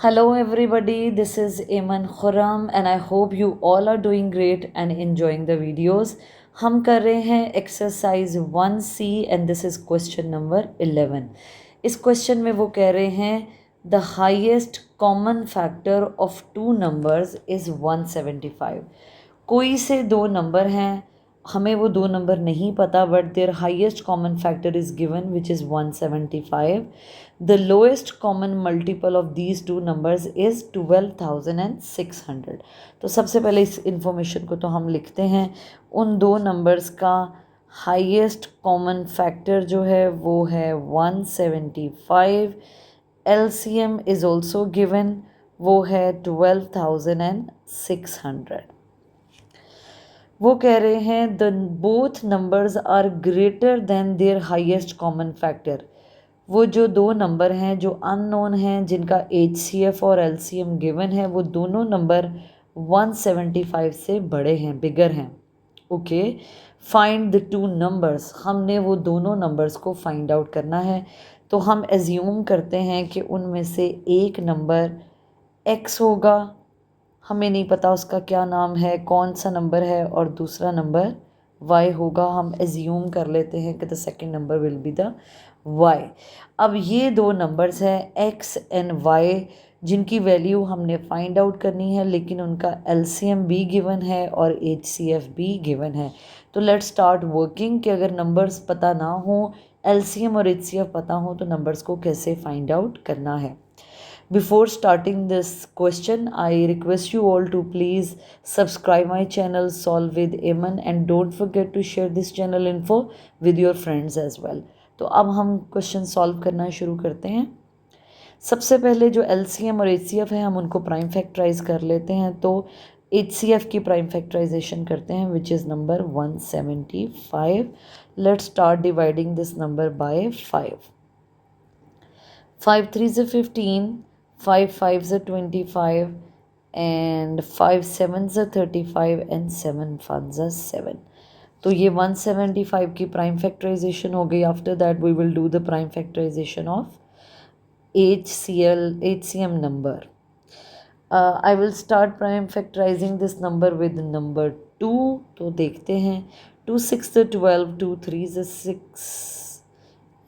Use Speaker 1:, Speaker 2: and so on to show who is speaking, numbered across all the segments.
Speaker 1: Hello, everybody. This is Eman Khurram, and I hope you all are doing great and enjoying the videos. हम कर रहे हैं exercise 1C and this is question number 11। इस question में वो कह रहे हैं the highest common factor of to numbers is 175। कोई से दो नंबर हैं, हमें वो दो नंबर नहीं पता, but their highest common factor is given which is 175। The lowest common multiple of these two numbers is 12,600। तो सबसे पहले इस इंफॉर्मेशन को तो हम लिखते हैं। उन दो नंबर्स का हाईएस्ट कॉमन फैक्टर जो है वो है 175। LCM इज़ ऑल्सो गिवन, वो है 12,600। वो कह रहे हैं the both numbers are greater than their highest common factor. वो जो दो नंबर हैं जो अननोन हैं, जिनका HCF और LCM गिवन है, वो दोनों नंबर 175 से बड़े हैं, बिगर हैं। Okay, find the two numbers. हमने वो दोनों नंबर्स को फाइंड आउट करना है। तो हम एज्यूम करते हैं कि उनमें से एक नंबर X होगा, हमें नहीं पता उसका क्या नाम है, कौन सा नंबर है, और दूसरा नंबर Y होगा। हम एज्यूम कर लेते हैं कि the second number will be the Y। अब ये दो नंबर्स हैं X एंड Y, जिनकी वैल्यू हमने फाइंड आउट करनी है, लेकिन उनका LCM भी गिवन है और HCF भी गिवन है। तो लेट्स स्टार्ट वर्किंग कि अगर नंबर्स पता ना हो, LCM और HCF पता हो, तो नंबर्स को कैसे फाइंड आउट करना है। Before starting this question, I request you all to please subscribe my channel Solve with Aman and don't forget to share this channel info with your friends as well. तो अब हम question solve करना शुरू करते हैं। सबसे पहले जो LCM और HCF है, हम उनको प्राइम फैक्टराइज कर लेते हैं। तो HCF की प्राइम फैक्टराइजेशन करते हैं, which is number 175। Let's start dividing this number by 5। 5 3s are 15, 5 5s are 25, and 5 7s are 35, and 7 1s are 7। तो ये 175 की प्राइम फैक्टराइजेशन हो गई। After that we will do the prime factorisation of HCM number. I will start prime factorizing this number with number 2। तो देखते हैं, 2 6 are 12, 2 3s are 6,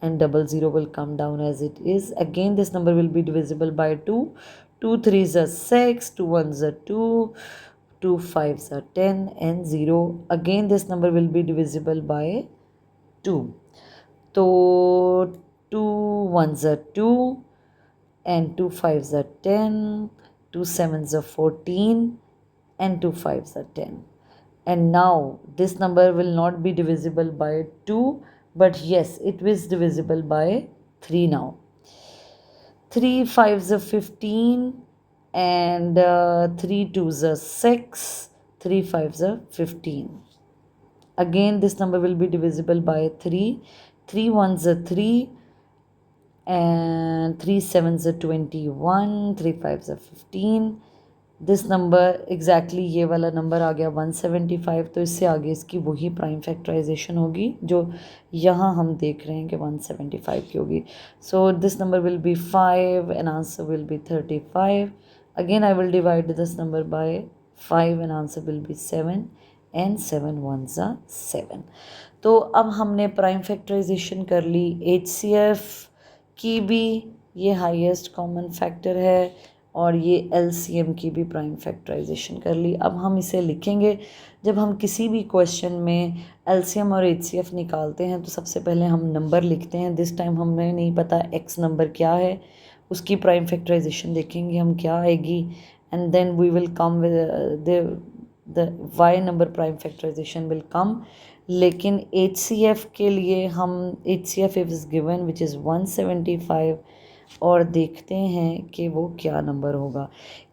Speaker 1: and double zero will come down as it is. Again this number will be divisible by 2, 2 3s are 6, 2 1s are 2, 2 5s are 10, and 0. Again this number will be divisible by 2. So 2 1s are 2, and 2 5s are 10, 2 7s are 14, and 2 5s are 10. And now this number will not be divisible by 2, but yes, it is divisible by 3 now. 3 5s are 15, and 3 2s are 6, 3 5s are 15. Again this number will be divisible by 3, 3 1s are 3, and 3 7s are 21, 3 5s are 15। This number exactly ये वाला number आ गया 175। तो इससे आगे इसकी वही prime factorisation होगी जो यहाँ हम देख रहे हैं कि 175 की होगी। So this number will be 5 and answer will be 35। Again I will divide this number by 5 and answer will be 7, and 7 1s are 7। तो अब हमने प्राइम फैक्टराइजेशन कर ली। HCF की भी ये हाईएस्ट कॉमन फैक्टर है, और ये LCM की भी प्राइम फैक्टराइजेशन कर ली। अब हम इसे लिखेंगे। जब हम किसी भी क्वेश्चन में LCM और HCF निकालते हैं, तो सबसे पहले हम नंबर लिखते हैं। दिस टाइम हमें नहीं पता X नंबर क्या है, उसकी प्राइम फैक्टराइजेशन देखेंगे हम क्या आएगी, and then we will come with the Y number prime factorisation will come. लेकिन HCF के लिए हम HCF is given which is 175, और देखते हैं कि वो क्या नंबर होगा।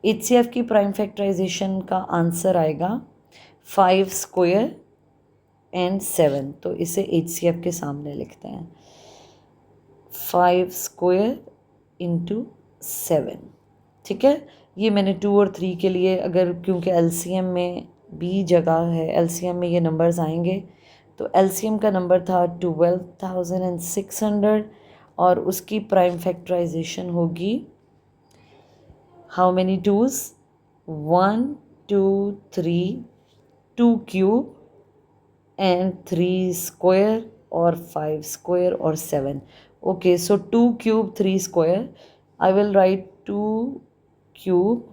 Speaker 1: HCF की प्राइम फैक्टराइजेशन का आंसर आएगा 5 स्क्वायर एंड 7। तो इसे HCF के सामने लिखते हैं, 5 स्क्वायर इंटू 7। ठीक है, ये मैंने 2 और 3 के लिए, अगर क्योंकि LCM में भी जगह है, LCM में ये नंबर्स आएंगे। तो LCM का नंबर था 12,600, और उसकी प्राइम फैक्टराइजेशन होगी how many twos? 1 2 3, 2 cube and 3 square or 5 square or 7. Okay, so 2 cube 3 square. I will write 2 cube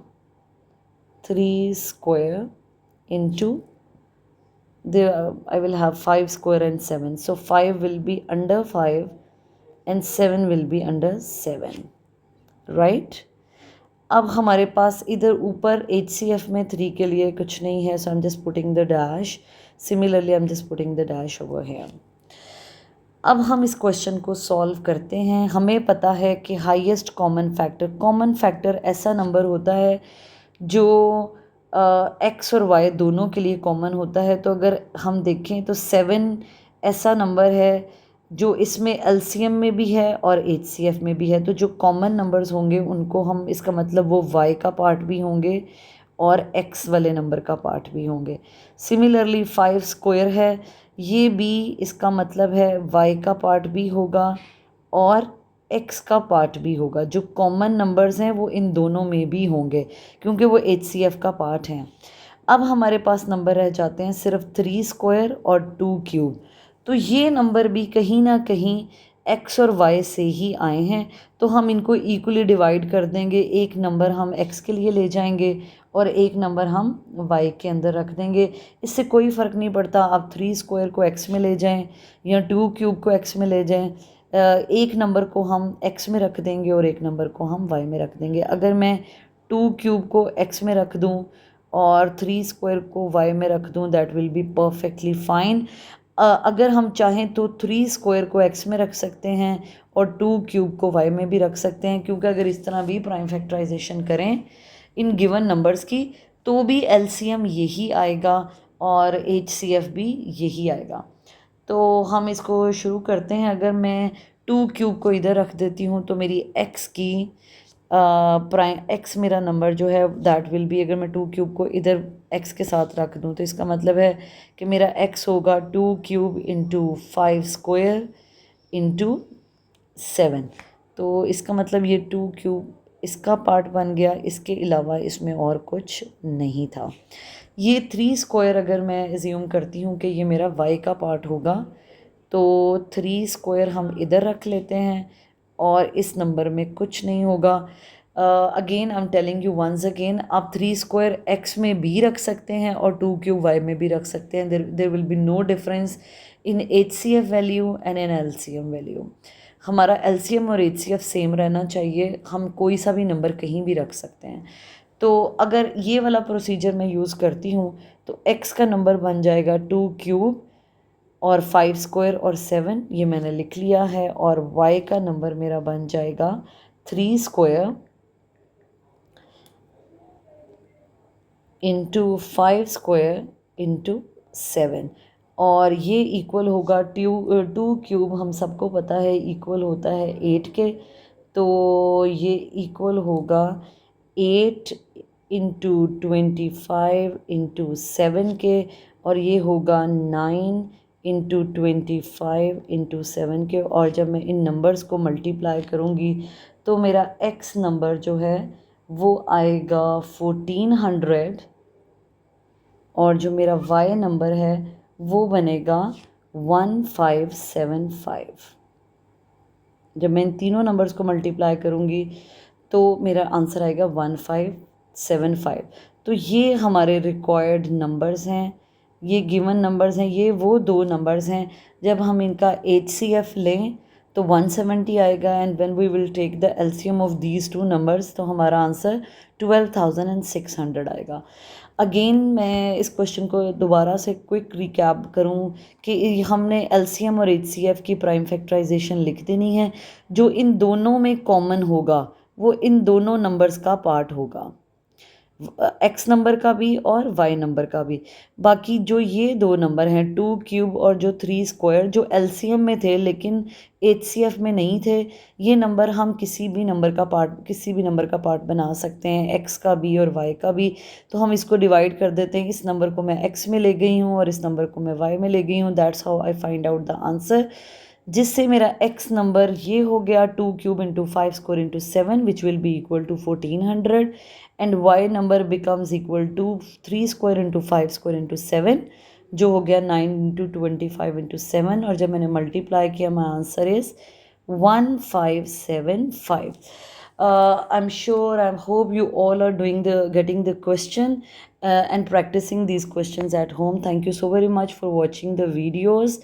Speaker 1: 3 square into the I will have 5 square and 7. So 5 will be under 5 and 7 will be under 7. Right? अब हमारे पास इधर ऊपर HCF में 3 के लिए कुछ नहीं है, so I'm just putting the dash. Similarly, I'm just putting the dash over here. अब हम इस क्वेश्चन को सॉल्व करते हैं. हमें पता है कि हाईएस्ट कॉमन फैक्टर ऐसा नंबर होता है जो एक्स और वाई दोनों के लिए कॉमन होता है. तो अगर हम देखें तो 7 ऐसा नंबर है जो इसमें एलसीएम में भी है और एचसीएफ में भी है. तो जो कॉमन नंबर्स होंगे उनको हम, इसका मतलब वो वाई का पार्ट भी होंगे और एक्स वाले नंबर का पार्ट भी होंगे. सिमिलरली 5 स्क्वायर है, ये भी इसका मतलब है वाई का पार्ट भी होगा और एक्स का पार्ट भी होगा. जो कॉमन नंबर्स हैं वो इन दोनों में भी होंगे क्योंकि वो एचसीएफ का पार्ट हैं. अब हमारे पास नंबर रह जाते हैं सिर्फ 3 स्क्वायर और 2 क्यूब. तो ये नंबर भी कहीं ना कहीं एक्स और वाई से ही आए हैं. तो हम इनको इक्वली डिवाइड कर देंगे. एक नंबर हम एक्स के लिए ले जाएंगे और एक नंबर हम वाई के अंदर रख देंगे. इससे कोई फ़र्क नहीं पड़ता आप 3 स्क्वायर को एक्स में ले जाएं या 2 क्यूब को एक्स में ले जाएं. एक नंबर को हम एक्स में रख देंगे और एक नंबर को हम वाई में रख देंगे. अगर मैं 2 क्यूब को एक्स में रख दूं और 3 स्क्वायर को वाई में रख दूं, that will be perfectly fine. अगर हम चाहें तो 3 स्क्वायर को एक्स में रख सकते हैं और 2 क्यूब को वाई में भी रख सकते हैं, क्योंकि अगर इस तरह भी प्राइम फैक्टराइजेशन करें इन गिवन नंबर्स की तो भी एलसीएम यही आएगा और एचसीएफ भी यही आएगा. तो हम इसको शुरू करते हैं. अगर मैं 2 क्यूब को इधर रख देती हूँ तो मेरी एक्स की एक्स मेरा नंबर जो है दैट विल बी, अगर मैं 2 क्यूब को इधर एक्स के साथ रख दूँ तो इसका मतलब है कि मेरा एक्स होगा 2 क्यूब इंटू 5 स्क्वायर इंटू 7. तो इसका मतलब ये 2 क्यूब इसका पार्ट बन गया, इसके अलावा इसमें और कुछ नहीं था. ये 3 स्क्वायर अगर मैं एज्यूम करती हूँ कि ये मेरा वाई का पार्ट होगा तो 3 स्क्वायर हम इधर रख लेते हैं और इस नंबर में कुछ नहीं होगा. Again I am telling you once again, आप 3 स्क्वायर एक्स में भी रख सकते हैं और 2 क्यूब वाई में भी रख सकते हैं. There will be no difference in HCF value and in LCM value. हमारा एलसीएम और एचसीएफ सेम रहना चाहिए. हम कोई सा भी नंबर कहीं भी रख सकते हैं. तो अगर ये वाला प्रोसीजर मैं यूज़ करती हूँ तो एक्स का नंबर बन जाएगा 2 क्यूब और 5 स्क्वायर और 7, ये मैंने लिख लिया है. और y का नंबर मेरा बन जाएगा 3 स्क्वायर इंटू 5 स्क्वायर इंटू 7. और ये इक्वल होगा 2 क्यूब हम सबको पता है इक्वल होता है 8 के. तो ये इक्वल होगा 8 इंटू 25 इंटू 7 के, और ये होगा 9 इंटू 25 इंटू 7 के. और जब मैं इन नंबर्स को मल्टीप्लाई करूँगी तो मेरा एक्स नंबर जो है वो आएगा 1400 और जो मेरा वाई नंबर है वो बनेगा 1575. जब मैं इन तीनों नंबर्स को मल्टीप्लाई करूँगी तो मेरा आंसर आएगा 1575. तो ये हमारे रिक्वायर्ड नंबर्स हैं, ये गिवन नंबर्स हैं. ये वो 2 नंबर्स हैं जब हम इनका एचसीएफ लें तो 170 आएगा. And when we will take the LCM of these 2 numbers तो हमारा आंसर 12,600 आएगा. अगेन मैं इस क्वेश्चन को दोबारा से क्विक रिकैप करूं कि हमने एलसीएम और एचसीएफ की प्राइम फैक्टराइजेशन लिख देनी है. जो इन दोनों में कॉमन होगा वो इन दोनों नंबर्स का पार्ट होगा, एक्स नंबर का भी और वाई नंबर का भी. बाकी जो ये 2 नंबर हैं 2 क्यूब और जो 3 स्क्वायर, जो एलसीएम में थे लेकिन एचसीएफ में नहीं थे, ये नंबर हम किसी भी नंबर का पार्ट बना सकते हैं, एक्स का भी और वाई का भी. तो हम इसको डिवाइड कर देते हैं. इस नंबर को मैं एक्स में ले गई हूँ और इस नंबर को मैं वाई में ले गई हूँ. That's how I find out the answer. जिससे मेरा x नंबर ये हो गया 2 cube into 5 square into 7 which will be equal to 1400 and y number becomes equal to 3 square into 5 square into 7 जो हो गया 9 इंटू 25 इंटू 7 और जब मैंने मल्टीप्लाई किया my answer is 1575. I'm sure, I hope you all are getting the question and practicing these questions at home. Thank you so very much for watching the videos.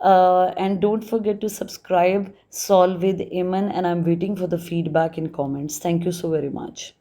Speaker 1: And don't forget to subscribe, Solve with Iman, and I'm waiting for the feedback in comments. Thank you so very much.